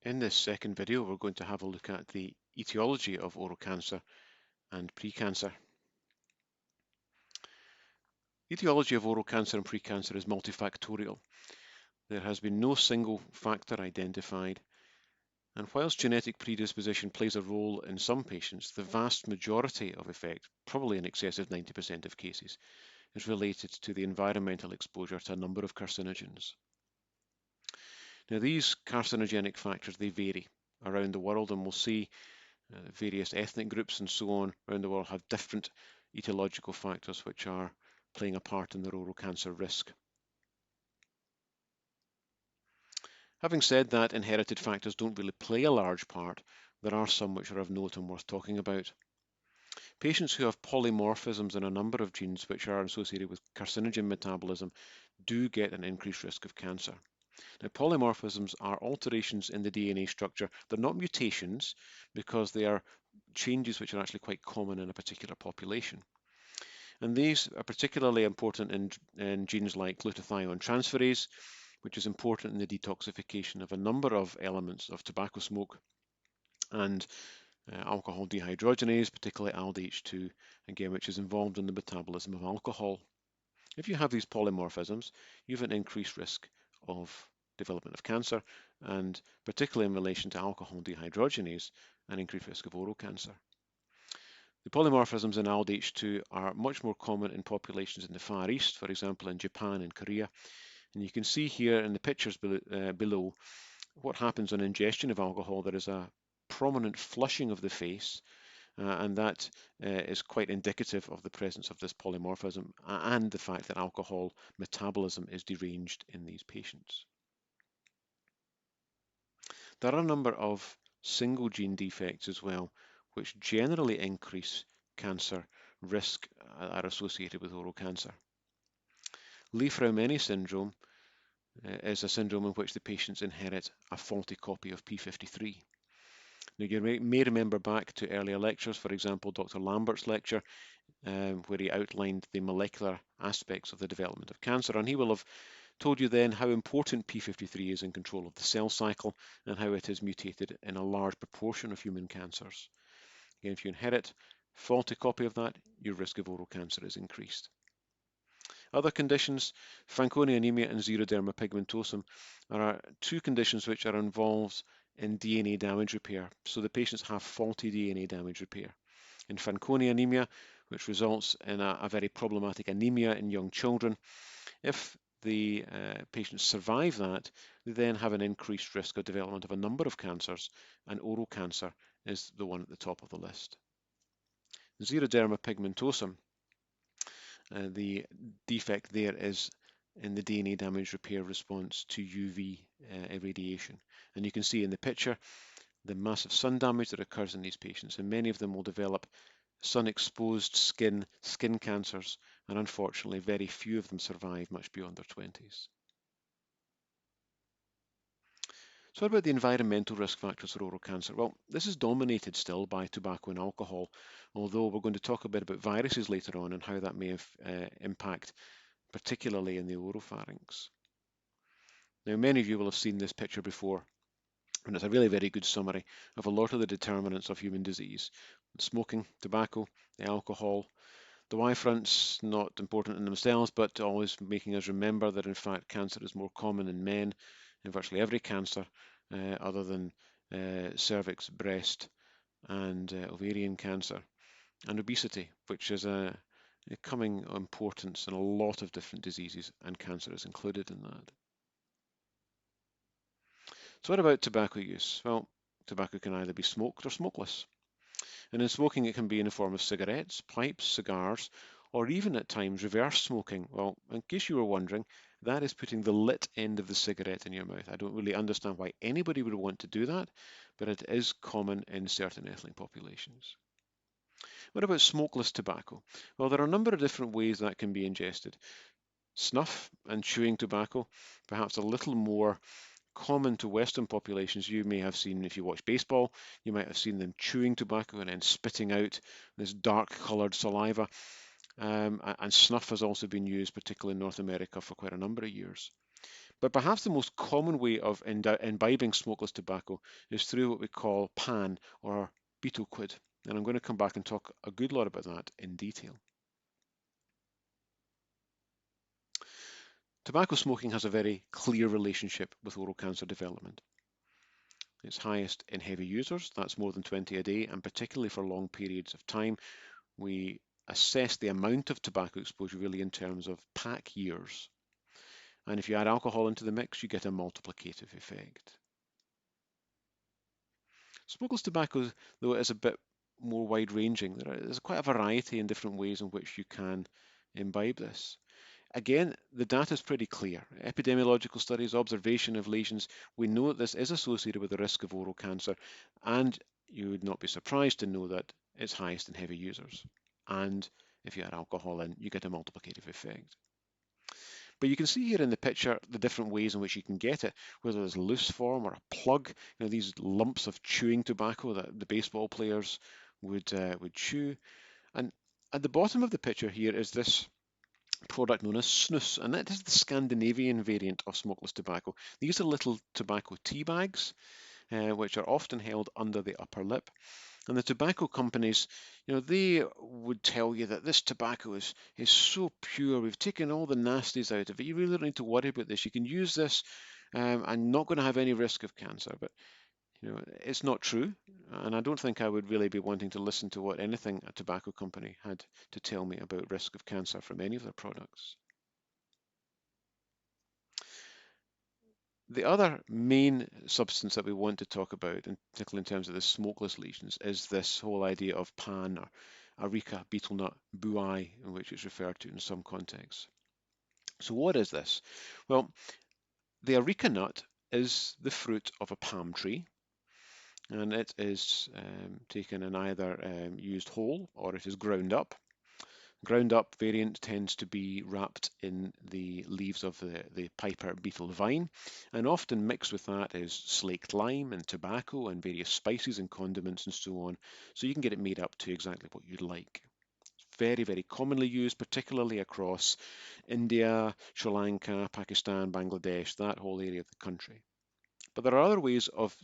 In this second video, we're going to have a look at the etiology of oral cancer and precancer. The etiology of oral cancer and precancer is multifactorial. There has been no single factor identified, and whilst genetic predisposition plays a role in some patients, the vast majority of effect, probably in excess of 90% of cases, is related to the environmental exposure to a number of carcinogens. Now, these carcinogenic factors, they vary around the world, and we'll see various ethnic groups and so on around the world have different etiological factors which are playing a part in their oral cancer risk. Having said that, inherited factors don't really play a large part. There are some which are of note and worth talking about. Patients who have polymorphisms in a number of genes which are associated with carcinogen metabolism do get an increased risk of cancer. Now, polymorphisms are alterations in the DNA structure. They're not mutations because they are changes which are actually quite common in a particular population. And these are particularly important in genes like glutathione transferase, which is important in the detoxification of a number of elements of tobacco smoke, and alcohol dehydrogenase, particularly ALDH2, again, which is involved in the metabolism of alcohol. If you have these polymorphisms, you have an increased risk of development of cancer, and particularly in relation to alcohol dehydrogenase, an increased risk of oral cancer. The polymorphisms in ALDH2 are much more common in populations in the Far East, for example in Japan and Korea. And you can see here in the pictures below what happens on ingestion of alcohol. There is a prominent flushing of the face, and that is quite indicative of the presence of this polymorphism and the fact that alcohol metabolism is deranged in these patients. There are a number of single gene defects as well, which generally increase cancer risk are associated with oral cancer. Li-Fraumeni syndrome is a syndrome in which the patients inherit a faulty copy of p53. Now, you may remember back to earlier lectures, for example, Dr. Lambert's lecture, where he outlined the molecular aspects of the development of cancer, and he will have told you then how important p53 is in control of the cell cycle and how it is mutated in a large proportion of human cancers. Again, if you inherit a faulty copy of that, your risk of oral cancer is increased. Other conditions, Fanconi anemia and xeroderma pigmentosum, are two conditions which are involved in DNA damage repair. So the patients have faulty DNA damage repair. In Fanconi anemia, which results in a very problematic anemia in young children, if the patients survive that, they then have an increased risk of development of a number of cancers, and oral cancer is the one at the top of the list. Xeroderma pigmentosum, the defect there is in the DNA damage repair response to UV irradiation. And you can see in the picture the massive sun damage that occurs in these patients, and many of them will develop sun-exposed skin cancers, and unfortunately very few of them survive much beyond their 20s. So what about the environmental risk factors for oral cancer? Well, this is dominated still by tobacco and alcohol, although we're going to talk a bit about viruses later on and how that may have impact, particularly in the oropharynx. Now, many of you will have seen this picture before, and it's a really very good summary of a lot of the determinants of human disease. Smoking, tobacco, the alcohol. The Y fronts, not important in themselves, but always making us remember that in fact cancer is more common in men in virtually every cancer other than cervix, breast, and ovarian cancer, and obesity, which is a coming importance in a lot of different diseases, and cancer is included in that. So what about tobacco use? Well, tobacco can either be smoked or smokeless. And in smoking, it can be in the form of cigarettes, pipes, cigars, or even at times reverse smoking. Well, in case you were wondering, that is putting the lit end of the cigarette in your mouth. I don't really understand why anybody would want to do that, but it is common in certain ethnic populations. What about smokeless tobacco? Well, there are a number of different ways that can be ingested. Snuff and chewing tobacco, perhaps a little more common to Western populations. You may have seen, if you watch baseball, you might have seen them chewing tobacco and then spitting out this dark coloured saliva. And snuff has also been used, particularly in North America, for quite a number of years. But perhaps the most common way of imbibing smokeless tobacco is through what we call pan or betel quid. And I'm going to come back and talk a good lot about that in detail. Tobacco smoking has a very clear relationship with oral cancer development. It's highest in heavy users, that's more than 20 a day, and particularly for long periods of time. We assess the amount of tobacco exposure really in terms of pack years. And if you add alcohol into the mix, you get a multiplicative effect. Smokeless tobacco, though, is a bit more wide-ranging. There's quite a variety in different ways in which you can imbibe this. Again, the data is pretty clear. Epidemiological studies, observation of lesions, we know that this is associated with the risk of oral cancer, and you would not be surprised to know that it's highest in heavy users. And if you add alcohol in, you get a multiplicative effect. But you can see here in the picture the different ways in which you can get it, whether it's loose form or a plug, these lumps of chewing tobacco that the baseball players would chew. And at the bottom of the picture here is this product known as snus, and that is the Scandinavian variant of smokeless tobacco. These are little tobacco tea bags, which are often held under the upper lip. And the tobacco companies, they would tell you that this tobacco is so pure. We've taken all the nasties out of it. You really don't need to worry about this. You can use this and not going to have any risk of cancer. But it's not true. And I don't think I would really be wanting to listen to what anything a tobacco company had to tell me about risk of cancer from any of their products. The other main substance that we want to talk about, and particularly in terms of the smokeless lesions, is this whole idea of pan or areca, betel nut, buai, in which it's referred to in some contexts. So what is this? Well, the areca nut is the fruit of a palm tree, and it is taken and either used whole or it is ground up. Ground up variant tends to be wrapped in the leaves of the Piper beetle vine, and often mixed with that is slaked lime and tobacco and various spices and condiments and so on, so you can get it made up to exactly what you'd like. It's very, very commonly used, particularly across India, Sri Lanka, Pakistan, Bangladesh, that whole area of the country. But there are other ways of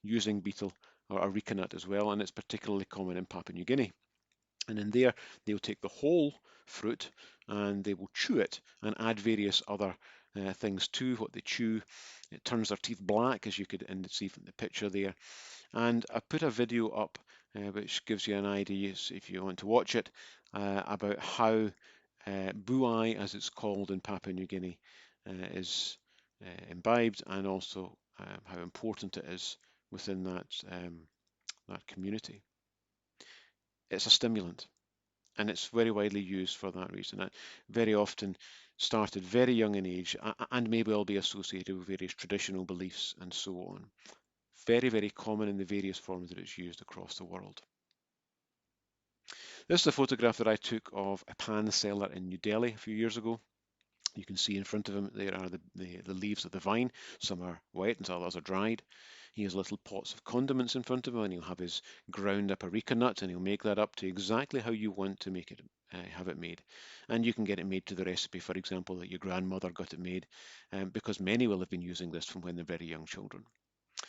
using betel or areca nut as well, and it's particularly common in Papua New Guinea. And in there, they'll take the whole fruit and they will chew it and add various other things to what they chew. It turns their teeth black, as you could see from the picture there. And I put a video up which gives you an idea, if you want to watch it, about how buai, as it's called in Papua New Guinea, is imbibed, and also how important it is within that community. It's a stimulant, and it's very widely used for that reason. It very often started very young in age and may well be associated with various traditional beliefs and so on. Very, very common in the various forms that it's used across the world. This is a photograph that I took of a pan seller in New Delhi a few years ago. You can see in front of him there are the leaves of the vine. Some are wet and others are dried. He has little pots of condiments in front of him, and he'll have his ground up areca nut, and he'll make that up to exactly how you want to make it, have it made. And you can get it made to the recipe, for example, that your grandmother got it made, because many will have been using this from when they're very young children.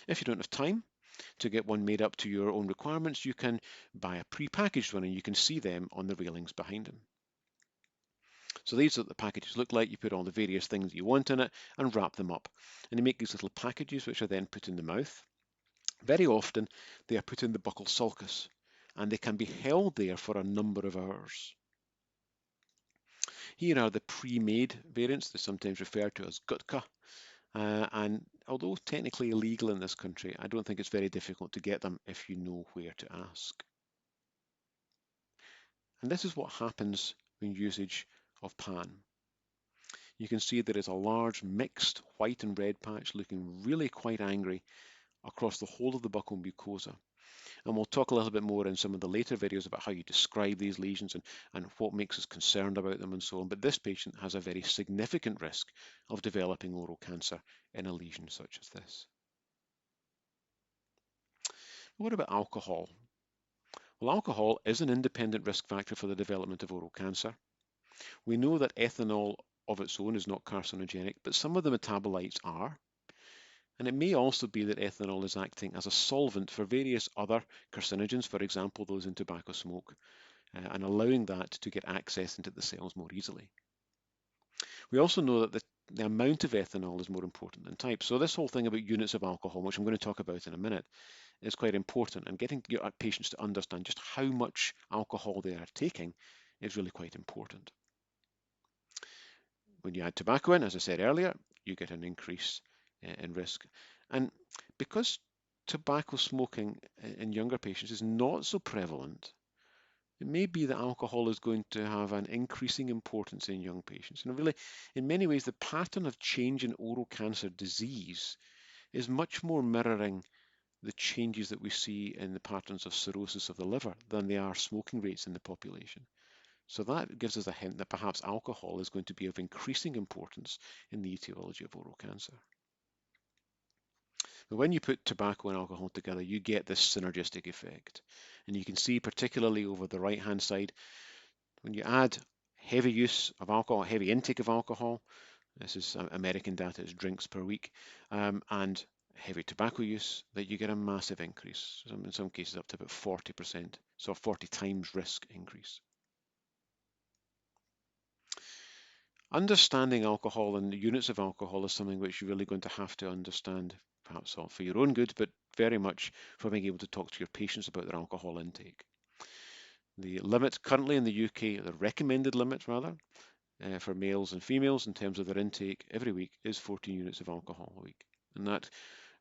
If you don't have time to get one made up to your own requirements, you can buy a pre-packaged one, and you can see them on the railings behind him. So these are what the packages look like. You put all the various things you want in it and wrap them up. And you make these little packages which are then put in the mouth. Very often they are put in the buccal sulcus, and they can be held there for a number of hours. Here are the pre-made variants. They're sometimes referred to as gutka. And although technically illegal in this country, I don't think it's very difficult to get them if you know where to ask. And this is what happens when usage of pan. You can see there is a large mixed white and red patch looking really quite angry across the whole of the buccal mucosa. And we'll talk a little bit more in some of the later videos about how you describe these lesions and what makes us concerned about them and so on. But this patient has a very significant risk of developing oral cancer in a lesion such as this. What about alcohol? Well, alcohol is an independent risk factor for the development of oral cancer. We know that ethanol of its own is not carcinogenic, but some of the metabolites are. And it may also be that ethanol is acting as a solvent for various other carcinogens, for example, those in tobacco smoke, and allowing that to get access into the cells more easily. We also know that the amount of ethanol is more important than type. So this whole thing about units of alcohol, which I'm going to talk about in a minute, is quite important. And getting your patients to understand just how much alcohol they are taking is really quite important. When you add tobacco in, as I said earlier, you get an increase in risk. And because tobacco smoking in younger patients is not so prevalent, it may be that alcohol is going to have an increasing importance in young patients. And really, in many ways, the pattern of change in oral cancer disease is much more mirroring the changes that we see in the patterns of cirrhosis of the liver than they are smoking rates in the population. So that gives us a hint that perhaps alcohol is going to be of increasing importance in the etiology of oral cancer. But when you put tobacco and alcohol together, you get this synergistic effect. And you can see particularly over the right-hand side, when you add heavy use of alcohol, heavy intake of alcohol, this is American data, it's drinks per week, and heavy tobacco use, that you get a massive increase, in some cases up to about 40%, so a 40 times risk increase. Understanding alcohol and the units of alcohol is something which you're really going to have to understand, perhaps for your own good, but very much for being able to talk to your patients about their alcohol intake. The limit currently in the UK, the recommended limit rather, for males and females in terms of their intake every week is 14 units of alcohol a week. And that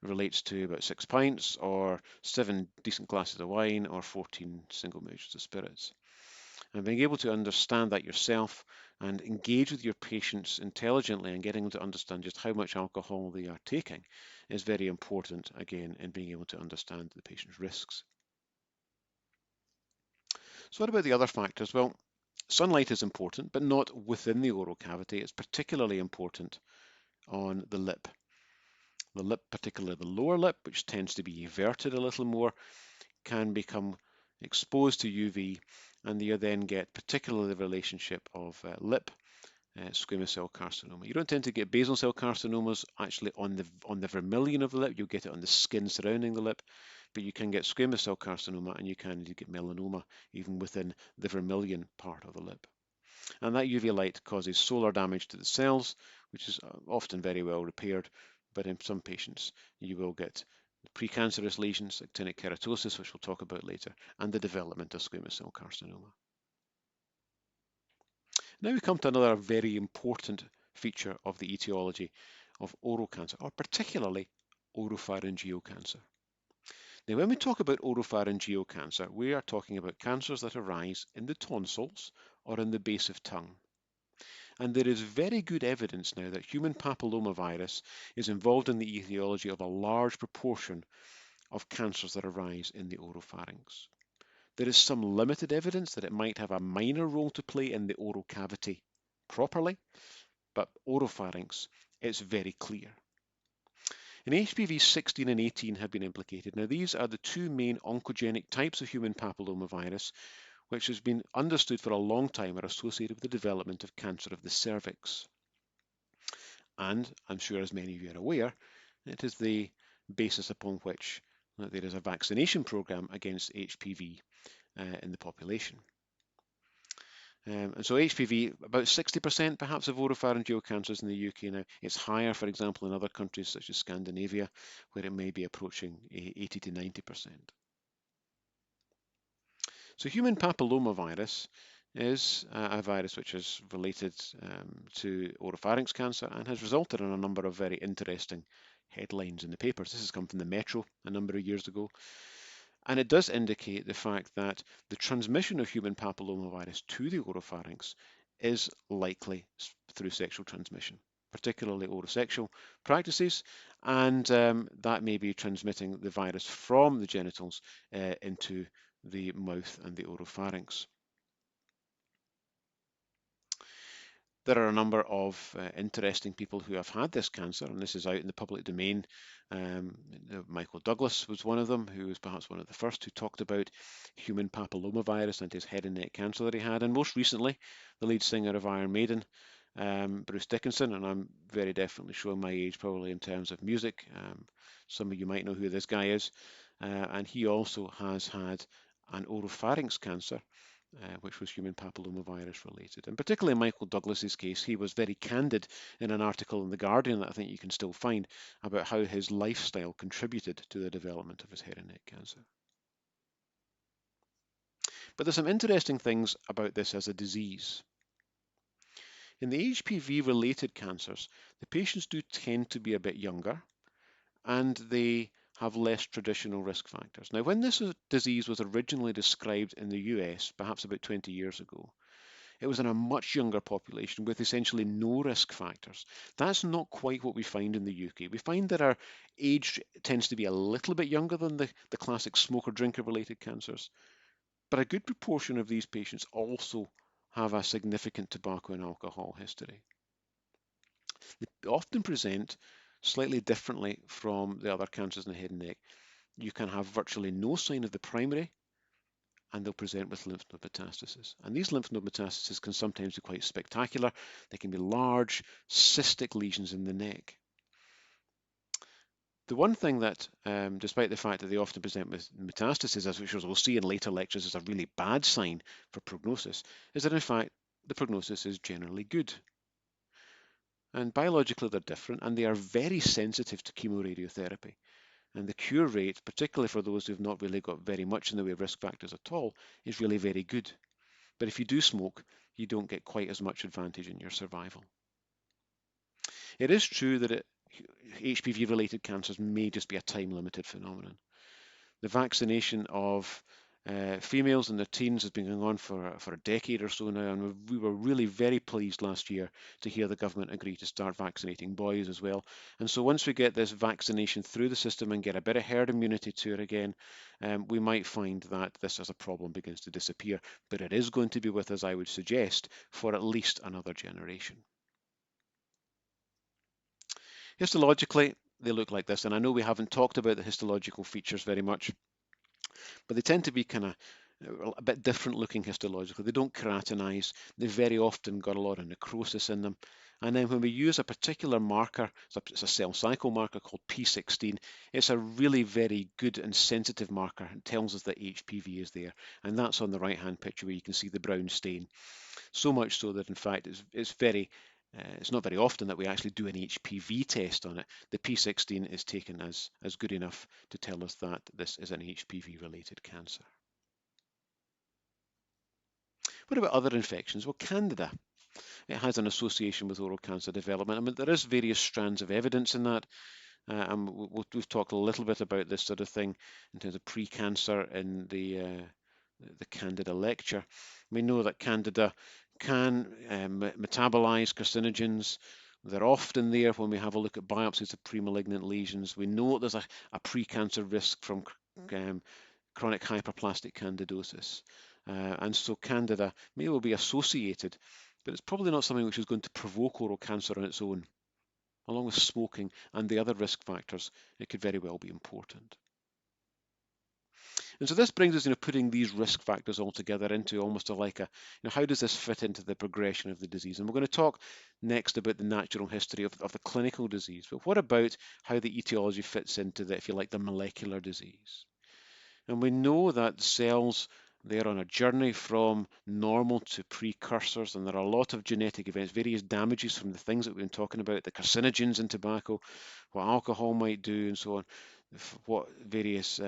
relates to about 6 pints or 7 decent glasses of wine or 14 single measures of spirits. And being able to understand that yourself and engage with your patients intelligently and getting them to understand just how much alcohol they are taking is very important, again, in being able to understand the patient's risks. So what about the other factors? Well, sunlight is important, but not within the oral cavity. It's particularly important on the lip. The lip, particularly the lower lip, which tends to be everted a little more, can become exposed to UV, and you then get particularly the relationship of lip squamous cell carcinoma. You don't tend to get basal cell carcinomas actually on the vermilion of the lip. You'll get it on the skin surrounding the lip, but you can get squamous cell carcinoma and you can get melanoma even within the vermilion part of the lip. And that UV light causes solar damage to the cells, which is often very well repaired, but in some patients you will get precancerous lesions, actinic keratosis, which we'll talk about later, and the development of squamous cell carcinoma. Now we come to another very important feature of the etiology of oral cancer, or particularly oropharyngeal cancer. Now, when we talk about oropharyngeal cancer, we are talking about cancers that arise in the tonsils or in the base of tongue. And there is very good evidence now that human papillomavirus is involved in the etiology of a large proportion of cancers that arise in the oropharynx. There is some limited evidence that it might have a minor role to play in the oral cavity properly, but oropharynx, it's very clear. And HPV 16 and 18 have been implicated. Now, these are the two main oncogenic types of human papillomavirus, which has been understood for a long time are associated with the development of cancer of the cervix. And I'm sure as many of you are aware, it is the basis upon which there is a vaccination program against HPV in the population. And so HPV, about 60% perhaps of oropharyngeal cancers in the UK now. It's higher, for example, in other countries such as Scandinavia, where it may be approaching 80 to 90%. So human papillomavirus is a virus which is related to oropharynx cancer and has resulted in a number of very interesting headlines in the papers. This has come from the Metro a number of years ago. And it does indicate the fact that the transmission of human papillomavirus to the oropharynx is likely through sexual transmission, particularly orosexual practices, and that may be transmitting the virus from the genitals into the mouth and the oropharynx. There are a number of interesting people who have had this cancer, and this is out in the public domain. Michael Douglas was one of them, who was perhaps one of the first who talked about human papillomavirus and his head and neck cancer that he had. And most recently, the lead singer of Iron Maiden, Bruce Dickinson, and I'm very definitely showing my age probably in terms of music. Some of you might know who this guy is. And he also has had an oropharynx cancer, which was human papillomavirus related. And particularly in Michael Douglas's case, he was very candid in an article in The Guardian that I think you can still find about how his lifestyle contributed to the development of his head and neck cancer. But there's some interesting things about this as a disease. In the HPV-related cancers, the patients do tend to be a bit younger, and they have less traditional risk factors. Now, when this disease was originally described in the US, perhaps about 20 years ago, it was in a much younger population with essentially no risk factors. That's not quite what we find in the UK. We find that our age tends to be a little bit younger than the classic smoker-drinker related cancers, but a good proportion of these patients also have a significant tobacco and alcohol history. They often present slightly differently from the other cancers in the head and neck. You can have virtually no sign of the primary, and they'll present with lymph node metastasis. And these lymph node metastases can sometimes be quite spectacular. They can be large cystic lesions in the neck. The one thing that, despite the fact that they often present with metastases, as we'll see in later lectures, is a really bad sign for prognosis, is that in fact the prognosis is generally good. And biologically they're different, and they are very sensitive to chemoradiotherapy. And the cure rate, particularly for those who've not really got very much in the way of risk factors at all, is really very good. But if you do smoke, you don't get quite as much advantage in your survival. It is true that HPV-related cancers may just be a time-limited phenomenon. The vaccination of females in their teens has been going on for a decade or so now, and we were really very pleased last year to hear the government agree to start vaccinating boys as well. And so once we get this vaccination through the system and get a bit of herd immunity to it again, we might find that this as a problem begins to disappear. But it is going to be with us, I would suggest, for at least another generation. Histologically, they look like this, and I know we haven't talked about the histological features very much, but they tend to be kind of a bit different looking histologically. They don't keratinize. They've very often got a lot of necrosis in them. And then when we use a particular marker, it's a cell cycle marker called P16, it's a really very good and sensitive marker. It tells us that HPV is there. And that's on the right-hand picture where you can see the brown stain. So much so that in fact it's not very often that we actually do an HPV test on it. The P16 is taken as good enough to tell us that this is an HPV-related cancer. What about other infections? Well, Candida. It has an association with oral cancer development. I mean, there is various strands of evidence in that. And we've talked a little bit about this sort of thing in terms of precancer in the Candida lecture. We know that Candida can metabolize carcinogens. They're often there when we have a look at biopsies of premalignant lesions. We know there's a precancer risk from chronic hyperplastic candidosis. And so Candida may well be associated, but it's probably not something which is going to provoke oral cancer on its own. Along with smoking and the other risk factors, it could very well be important. And so this brings us, putting these risk factors all together into almost how does this fit into the progression of the disease? And we're going to talk next about the natural history of the clinical disease. But what about how the etiology fits into the, if you like, the molecular disease? And we know that cells, they're on a journey from normal to precursors, and there are a lot of genetic events, various damages from the things that we've been talking about, the carcinogens in tobacco, what alcohol might do, and so on, what various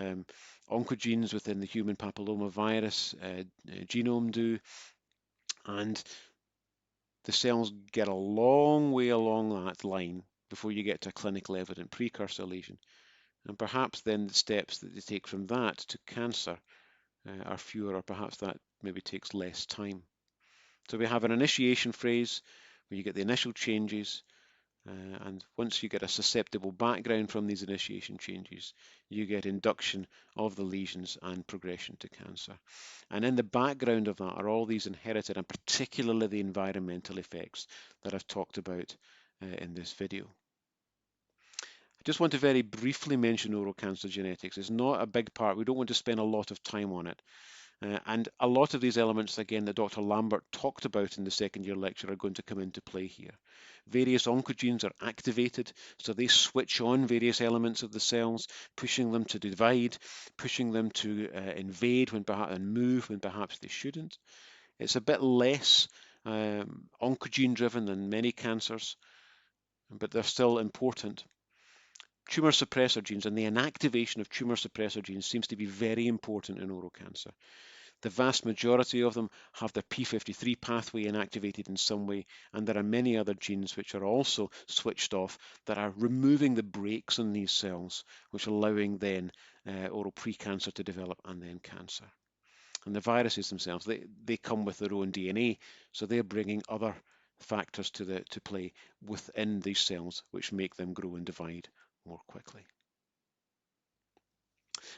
oncogenes within the human papillomavirus genome do. And the cells get a long way along that line before you get to a clinically evident precursor lesion. And perhaps then the steps that they take from that to cancer are fewer, or perhaps that maybe takes less time. So we have an initiation phase where you get the initial changes, and once you get a susceptible background from these initiation changes, you get induction of the lesions and progression to cancer. And in the background of that are all these inherited, and particularly the environmental effects that I've talked about in this video. I just want to very briefly mention oral cancer genetics. It's not a big part. We don't want to spend a lot of time on it. And a lot of these elements, again, that Dr. Lambert talked about in the second year lecture are going to come into play here. Various oncogenes are activated, so they switch on various elements of the cells, pushing them to divide, pushing them to invade and move when perhaps they shouldn't. It's a bit less oncogene driven than many cancers, but they're still important. Tumor suppressor genes and the inactivation of tumor suppressor genes seems to be very important in oral cancer. The vast majority of them have their p53 pathway inactivated in some way, and there are many other genes which are also switched off that are removing the brakes on these cells, which are allowing then oral precancer to develop and then cancer. And the viruses themselves, they come with their own DNA, so they're bringing other factors to play within these cells, which make them grow and divide more quickly.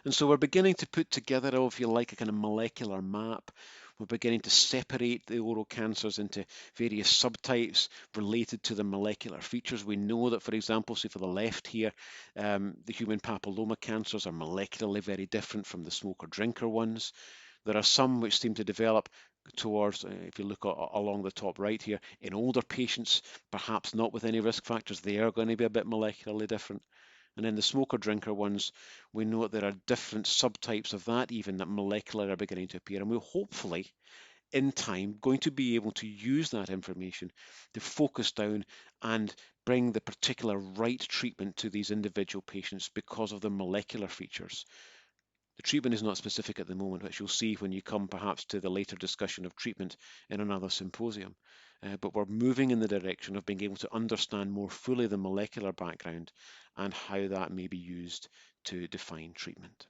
And so we're beginning to put together, if you like, a kind of molecular map. We're beginning to separate the oral cancers into various subtypes related to the molecular features. We know that, for example, say for the left here, the human papilloma cancers are molecularly very different from the smoker-drinker ones. There are some which seem to develop towards, if you look along the top right here, in older patients, perhaps not with any risk factors, they are going to be a bit molecularly different. And in the smoker-drinker ones, we know that there are different subtypes of that even that molecular are beginning to appear. And we're hopefully, in time, going to be able to use that information to focus down and bring the particular right treatment to these individual patients because of the molecular features. The treatment is not specific at the moment, which you'll see when you come perhaps to the later discussion of treatment in another symposium. But we're moving in the direction of being able to understand more fully the molecular background and how that may be used to define treatment.